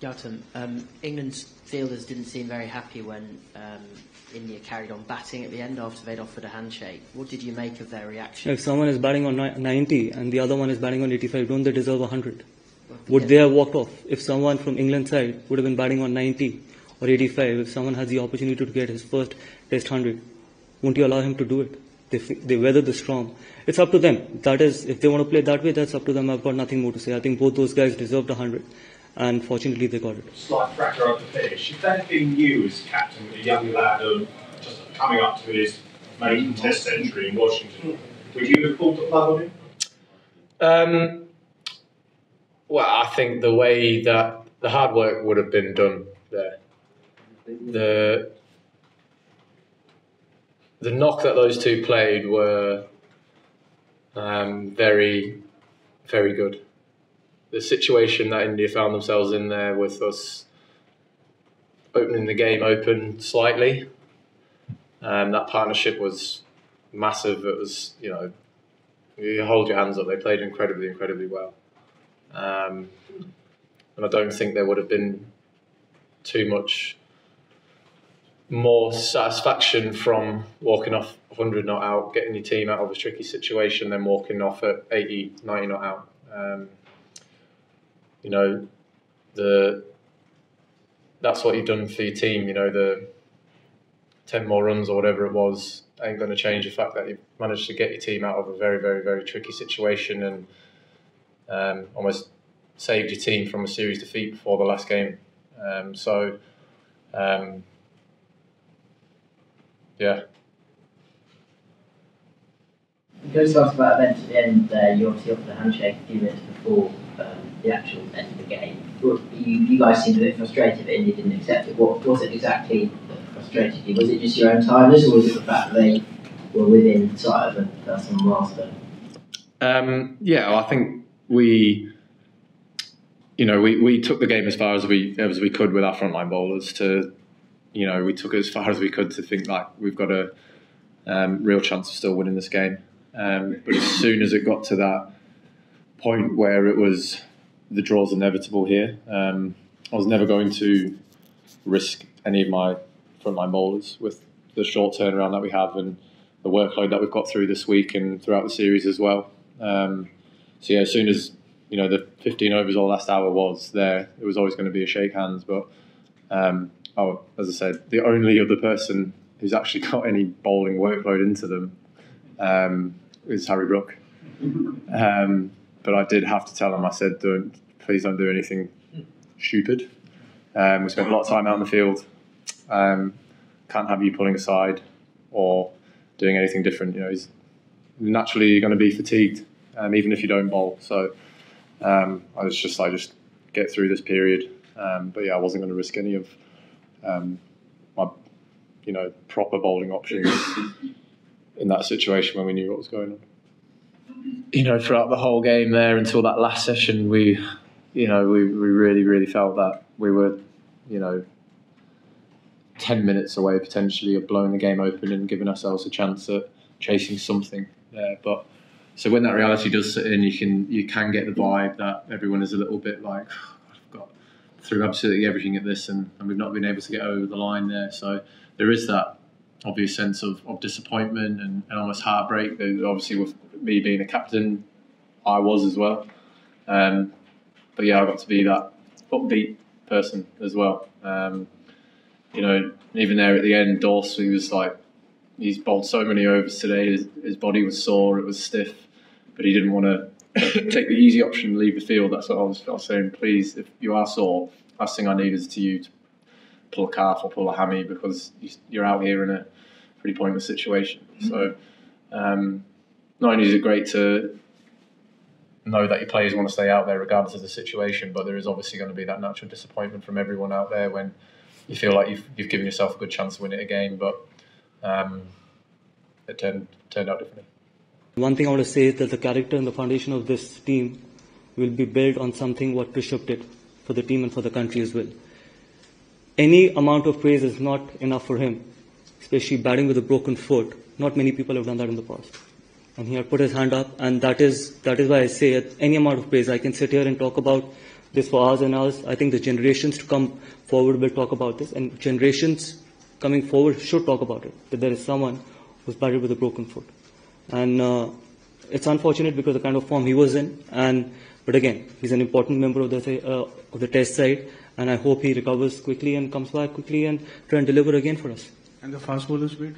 Gautam, England's fielders didn't seem very happy when India carried on batting at the end after they'd offered a handshake. What did you make of their reaction? If someone is batting on 90 and the other one is batting on 85, don't they deserve 100? Would they have walked off? If someone from England's side would have been batting on 90 or 85, if someone has the opportunity to get his first Test 100, won't you allow him to do it? They weather the storm. It's up to them. That is, if they want to play that way, that's up to them. I've got nothing more to say. I think both those guys deserved 100, and fortunately they got it. Slight cracker of the finish. If that had been you as captain, a young lad just coming up to his maiden Test century in Washington, would you have pulled the plug on him? Well, I think the way that the hard work would have been done there, the knock that those two played were very, very good. The situation that India found themselves in there with us opening the game open slightly, that partnership was massive. It was, you hold your hands up. They played incredibly, incredibly well. And I don't think there would have been too much more satisfaction from walking off 100 not out, getting your team out of a tricky situation, than walking off at 80, 90 not out. That's what you've done for your team. The 10 more runs or whatever it was ain't going to change the fact that you've managed to get your team out of a very, very, very tricky situation and almost saved your team from a series defeat before the last game. Yeah. Going to ask about events at the end there, you obviously offered a handshake a few minutes before the actual end of the game. You guys seemed a bit frustrated that India didn't accept it. What was it exactly that frustrated you? Was it just your own tiredness, or was it the fact that they were within sight of a personal milestone? I think we took the game as far as we could with our frontline bowlers. We took it as far as we could to think like we've got a real chance of still winning this game. But as soon as it got to that point where it was the draw's inevitable here, I was never going to risk any of my frontline bowlers with the short turnaround that we have and the workload that we've got through this week and throughout the series as well. As soon as the 15 overs or last hour was there, it was always going to be a shake hands. But as I said, the only other person who's actually got any bowling workload into them is Harry Brook. But I did have to tell him, I said, please don't do anything stupid. We spent a lot of time out in the field. Can't have you pulling aside or doing anything different. He's naturally going to be fatigued, even if you don't bowl. So I was just get through this period. But I wasn't going to risk any of my proper bowling options in that situation when we knew what was going on. Throughout the whole game there until that last session, we really, really felt that we were, 10 minutes away potentially of blowing the game open and giving ourselves a chance at chasing something there. But so when that reality does sit in, you can get the vibe that everyone is a little bit like, I've got through absolutely everything at this and we've not been able to get over the line there. So there is that obvious sense of disappointment and almost heartbreak. Obviously with me being a captain, I was as well. I got to be that upbeat person as well. Even there at the end, Dorse, he was like, he's bowled so many overs today, his body was sore, it was stiff, but he didn't want to take the easy option and leave the field. That's what I was saying. Please, if you are sore, last thing I need is to you to pull a calf or pull a hammy, because you're out here in a pretty pointless situation. So not only is it great to know that your players want to stay out there regardless of the situation, but there is obviously going to be that natural disappointment from everyone out there when you feel like you've given yourself a good chance to win it again, but it turned out differently. One thing I want to say is that the character and the foundation of this team will be built on something what Rishabh did for the team and for the country as well. Any amount of praise is not enough for him, especially batting with a broken foot. Not many people have done that in the past. And he had put his hand up, and that is why I say at any amount of praise, I can sit here and talk about this for hours and hours. I think the generations to come forward will talk about this, and generations coming forward should talk about it, that there is someone who's batted with a broken foot. And it's unfortunate because of the kind of form he was in, but again, he's an important member of the test side, and I hope he recovers quickly and comes back quickly and try and deliver again for us. And the fast bowlers, who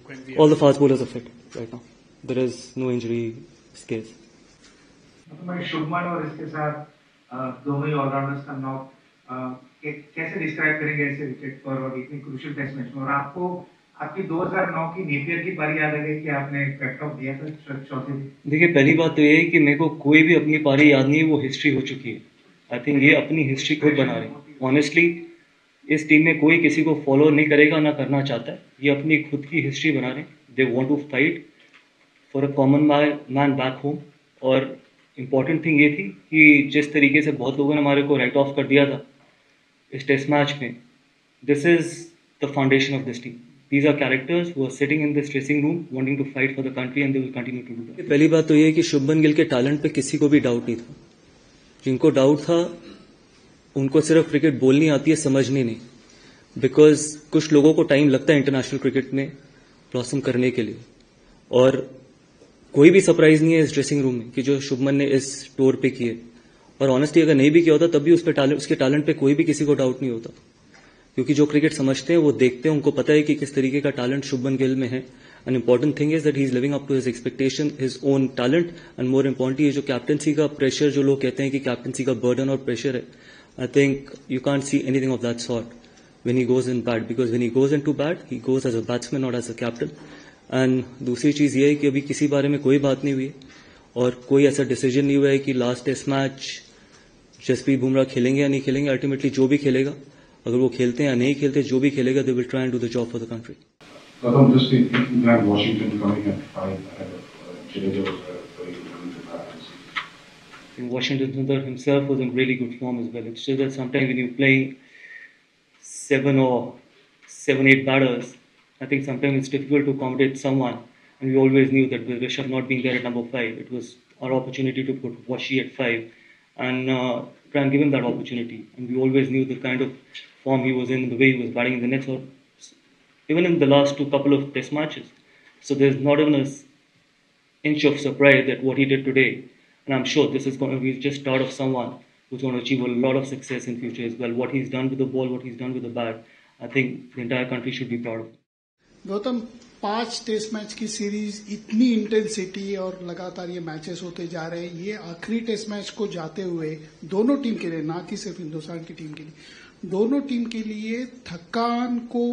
can be... All the fast bowlers are fit right now. There is no injury case. मैं शुभमन और इसके साथ दोनों ही allrounders का knock कैसे describe करेंगे ऐसे wicket पर और इतनी क्रूशियल टेस्ट मैच में, और आपको आपकी 2009 की नेपियर की पारी याद है कि आपने पेट ऑफ दिया था चौथे दिन? देखिए, पहली बात तो ये है कि मेरे को कोई भी अपनी पारी याद नहीं है, वो हिस्ट्री हो चुकी है. आई थिंक ये अपनी हिस्ट्री खुद बना रहे हैं. ऑनेस्टली इस टीम में कोई किसी को फॉलो नहीं करेगा, ना करना चाहता है. ये अपनी खुद की हिस्ट्री बना रहे हैं. They want to fight for a common man back home. और इम्पॉर्टेंट थिंग ये थी कि जिस तरीके से बहुत लोगों ने हमारे को राइट ऑफ कर दिया था इस टेस्ट मैच में, this is the foundation of this team. These are characters who are sitting in this dressing room wanting to fight for the country and they will continue to do that. पहली बात तो ये है कि शुभमन गिल के talent पे किसी को भी डाउट नहीं था. जिनको डाउट था उनको सिर्फ क्रिकेट बोलनी आती है, समझनी नहीं. बिकॉज कुछ लोगों को टाइम लगता है इंटरनेशनल क्रिकेट में ब्लॉसम करने के लिए, और कोई भी सरप्राइज नहीं है इस ड्रेसिंग रूम में कि जो शुभमन ने इस टूर पे किए. और ऑनेस्टली अगर नहीं भी किया होता तब भी उसके टैलेंट पे कोई भी किसी को डाउट नहीं होता, क्योंकि जो क्रिकेट समझते हैं वो देखते हैं, उनको पता है कि किस तरीके का टैलेंट शुभमन गिल में है. And important thing is that he is living up to his expectation, his own talent. And more importantly ये जो कैप्टनसी का प्रेशर, जो लोग कहते हैं कि कैप्टनसी का बर्डन और प्रेशर है, I think you can't see anything of that sort when he goes in bat, because when he goes in to bat he goes as a batsman not as a captain. And दूसरी चीज ये है कि अभी किसी बारे में कोई बात नहीं हुई है और कोई ऐसा डिसीजन नहीं हुआ है कि last test match Jasprit Bumrah खेलेंगे या नहीं खेलेंगे. अल्टीमेटली जो भी खेलेगा, अगर वो खेलते हैं या नहीं खेलते, जो भी खेलेगा, they will try and do the job for the country. Gautam, just in that Washington coming at 5 ahead of Jadeja was very good to bat. In Washington Sundar himself was in really good form as well. It's just that sometimes when you play 7 or 8 batters, I think sometimes it's difficult to accommodate someone. And we always knew that with Rishabh not being there at number 5, it was our opportunity to put Washi at 5 and try and give him that opportunity. And we always knew the kind of form he was in, the way he was batting in the nets, or even in the last couple of test matches. So there's not even an inch of surprise that what he did today. And I'm sure this is going to be just start of someone who's going to achieve a lot of success in future as well. What he's done with the ball, what he's done with the bat, I think the entire country should be proud of. Gautam, 5 test match की series, इतनी intensity और लगातार ये matches होते जा रहे हैं. ये आखिरी टेस्ट मैच को जाते हुए दोनों टीम के लिए, ना कि सिर्फ हिंदुस्तान की टीम के लिए, दोनों टीम के लिए थकान को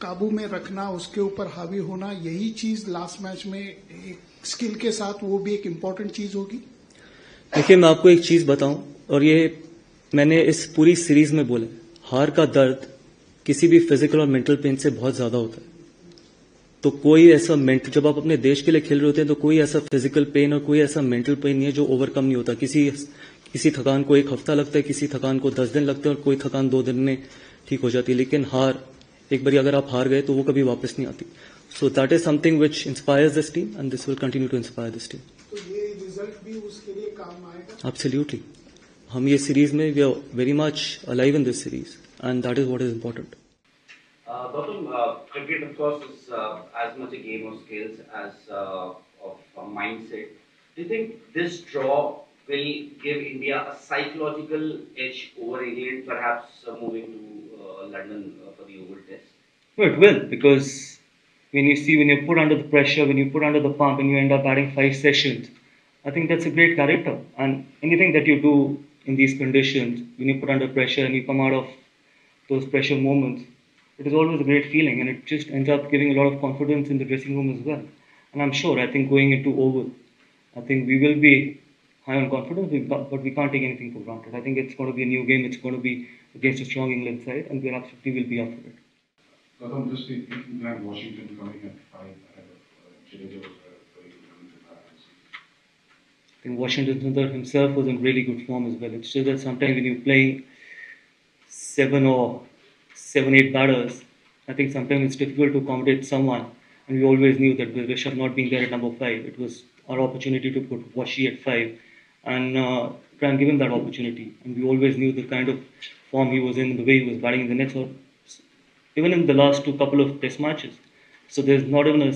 काबू में रखना, उसके ऊपर हावी होना, यही चीज लास्ट मैच में एक स्किल के साथ वो भी एक इम्पोर्टेंट चीज होगी. देखिए, मैं आपको एक चीज बताऊं, और ये मैंने इस पूरी सीरीज में बोला, हार का दर्द किसी भी फिजिकल और मेंटल पेन से बहुत ज्यादा होता है. तो कोई ऐसा जब आप अपने देश के लिए खेल रहे होते हैं तो कोई ऐसा फिजिकल पेन और कोई ऐसा मेंटल पेन नहीं है जो ओवरकम नहीं होता. किसी थकान को 1 हफ्ता लगता है, किसी थकान को 10 दिन लगते हैं, और कोई थकान 2 दिन में ठीक हो जाती है. लेकिन हार, एक बार अगर आप हार गए तो वो कभी वापस नहीं आती. So that is something which inspires this team and this will continue to inspire this team. तो ये रिजल्ट भी उसके लिए काम आएगा. एब्सोल्युटली. हम ये सीरीज में we are very much alive in this series and that is what is important. Gautam, cricket of course is as much a game of skills as of mindset. Do you think this draw will give India a psychological edge over England, perhaps moving to London for the Oval Test? No, it will, because when you're put under the pressure, when you put under the pump, and you end up batting 5 sessions, I think that's a great character. And anything that you do in these conditions, when you put under pressure and you come out of those pressure moments, it is always a great feeling, and it just ends up giving a lot of confidence in the dressing room as well. And I'm sure, I think going into Oval, I think we will be high on confidence, but we can't take anything for granted. I think it's going to be a new game. It's going to be against a strong England side, and we absolutely will be up for it. Gautam, just in that Washington coming at 5 ahead of Jadeja was very good to bat. I think Washington Sundar himself was in really good form as well. It's just that sometimes when you play 7 or 8 batters, I think sometimes it's difficult to accommodate someone. And we always knew that with Rishabh not being there at number 5, it was our opportunity to put Washi at 5 and try and give him that opportunity. And we always knew the kind of form he was in, the way he was batting in the nets, or even in the last couple of test matches. So there's not even an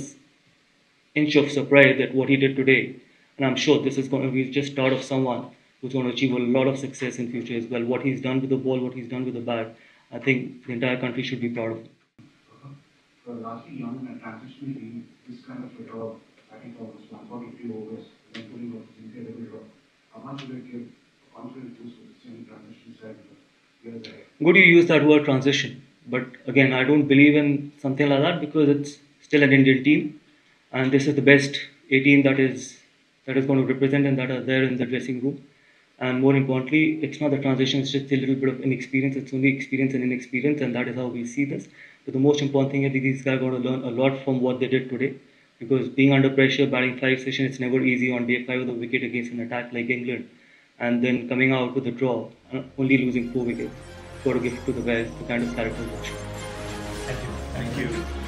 inch of surprise that what he did today. And I'm sure this is going to be just start of someone who's going to achieve a lot of success in future as well. What he's done with the ball, what he's done with the bat, I think the entire country should be proud of him. For largely young and transitional team, this kind of a draw, I think almost 142 overs, then putting off this incredible draw. How much will it give confidence boost for the same transition side years ahead? Good you use that word transition, but again, I don't believe in something like that because it's still an Indian team, and this is the best 18 that is going to represent and that are there in the dressing room. And more importantly, it's not the transition, it's just a little bit of inexperience. It's only experience and inexperience, and that is how we see this. But the most important thing is these guys are going to learn a lot from what they did today. Because being under pressure, batting 5 sessions, it's never easy on day 5 with a wicket against an attack like England. And then coming out with a draw, only losing 4 wickets. Got to give it to the guys, the kind of character watch. Thank you.